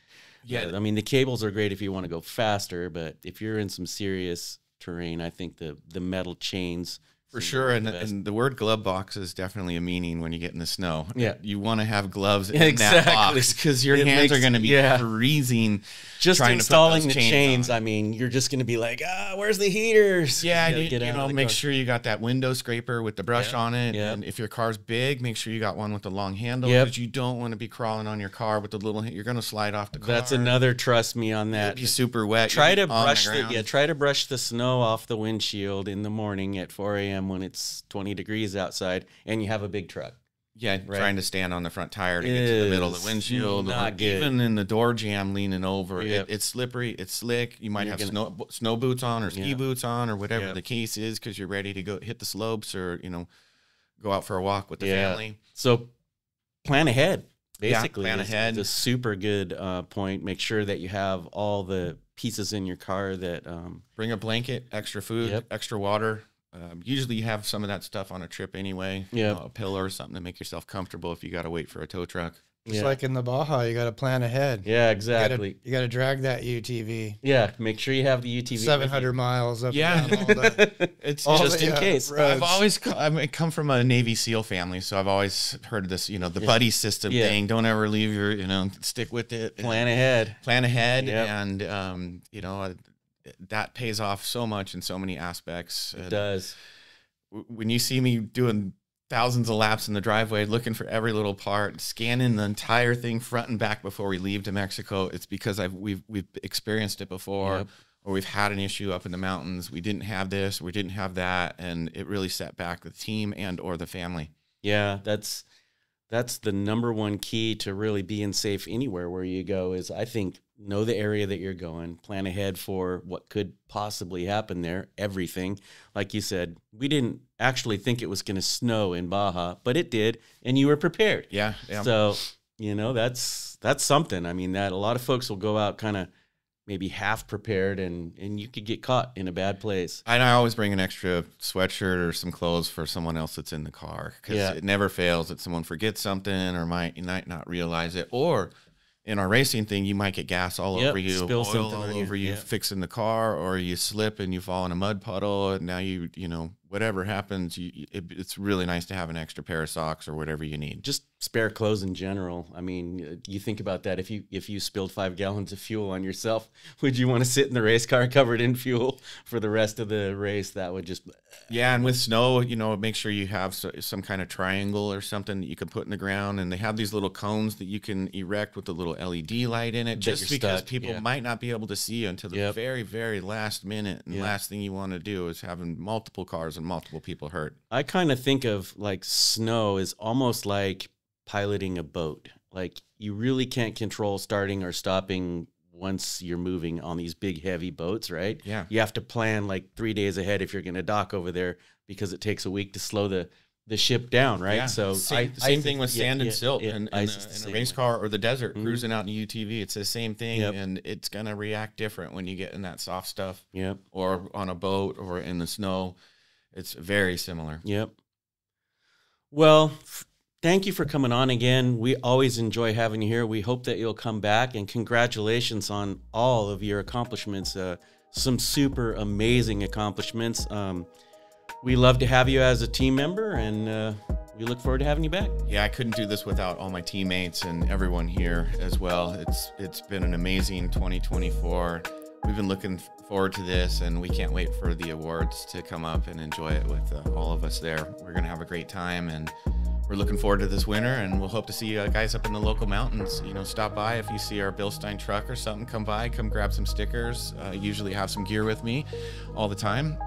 I mean, the cables are great if you want to go faster, but if you're in some serious terrain, I think the metal chains For sure, and the word glove box is definitely a meaning when you get in the snow. Yeah. You want to have gloves in Exactly. that box because your hands are going to be freezing. Just trying installing to put the those chains, on. I mean, you're just going to be like, where's the heaters? Yeah, You make sure you got that window scraper with the brush on it. Yep. And if your car's big, make sure you got one with the long handle Yep. because you don't want to be crawling on your car with the little. You're going to slide off the car. That's another trust me on that. You'll be super wet. Try to brush the snow off the windshield in the morning at 4 a.m. when it's 20 degrees outside and you have a big truck. Yeah, right? Trying to stand on the front tire to get to the middle of the windshield. Not good. Even in the door jamb, leaning over. Yep. It's slippery. It's slick. You might have snow boots on or ski boots on or whatever the case is because you're ready to go hit the slopes or, go out for a walk with the family. So plan ahead. Basically, plan ahead. It's a super good point. Make sure that you have all the pieces in your car that... Bring a blanket, extra food, extra water. Usually you have some of that stuff on a trip anyway. A pillow or something to make yourself comfortable if you got to wait for a tow truck. Just like in the Baja, you got to plan ahead. Yeah, exactly. You got to drag that UTV. Yeah, make sure you have the UTV. 700 miles up and down all the, it's just in case. Roads. I come from a Navy SEAL family, so I've always heard this, the buddy system thing. Don't ever leave your, stick with it. Plan ahead. And, that pays off so much in so many aspects. It does. When you see me doing thousands of laps in the driveway, looking for every little part, scanning the entire thing front and back before we leave to Mexico, it's because we've experienced it before, or we've had an issue up in the mountains. We didn't have this, we didn't have that, and it really set back the team and or the family. Yeah, that's the number one key to really being safe anywhere where you go is, I think, know the area that you're going, plan ahead for what could possibly happen there, everything. Like you said, we didn't actually think it was going to snow in Baja, but it did, and you were prepared. Yeah. So, that's something. I mean, that a lot of folks will go out kind of maybe half prepared, and you could get caught in a bad place. And I always bring an extra sweatshirt or some clothes for someone else that's in the car because it never fails that someone forgets something or might not realize it. Or in our racing thing, you might get gas all over you, spill oil something all on over you, fixing the car, or you slip and you fall in a mud puddle, and now whatever happens, it's really nice to have an extra pair of socks or whatever you need. Just spare clothes in general. I mean, you think about that. If you spilled 5 gallons of fuel on yourself, would you want to sit in the race car covered in fuel for the rest of the race? That would just... Yeah, and with snow, make sure you have some kind of triangle or something that you can put in the ground. And they have these little cones that you can erect with a little LED light in it, just because people might not be able to see you until the very, very last minute. And the last thing you want to do is having multiple cars and multiple people hurt. I kind of think of like snow is almost like piloting a boat. Like you really can't control starting or stopping once you're moving on these big heavy boats, right? Yeah. You have to plan like 3 days ahead if you're going to dock over there because it takes a week to slow the ship down, right? Yeah. So same thing with sand and silt in a race car or the desert cruising out in a UTV. It's the same thing, and it's going to react different when you get in that soft stuff or on a boat or in the snow. It's very similar. Yep. Well, thank you for coming on again. We always enjoy having you here. We hope that you'll come back, and congratulations on all of your accomplishments. Some super amazing accomplishments. We love to have you as a team member, and we look forward to having you back. Yeah, I couldn't do this without all my teammates and everyone here as well. It's been an amazing 2024. We've been looking forward to this, and we can't wait for the awards to come up and enjoy it with all of us there. We're going to have a great time, and we're looking forward to this winter, and we'll hope to see you guys up in the local mountains. Stop by if you see our Bilstein truck or something. Come by, come grab some stickers. Usually have some gear with me all the time.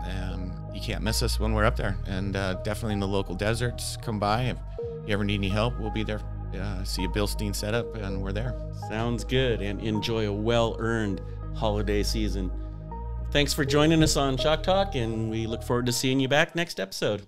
You can't miss us when we're up there, and definitely in the local deserts. Come by. If you ever need any help, we'll be there. See a Bilstein setup, and we're there. Sounds good, and enjoy a well-earned holiday season. Thanks for joining us on Shock Talk, and we look forward to seeing you back next episode.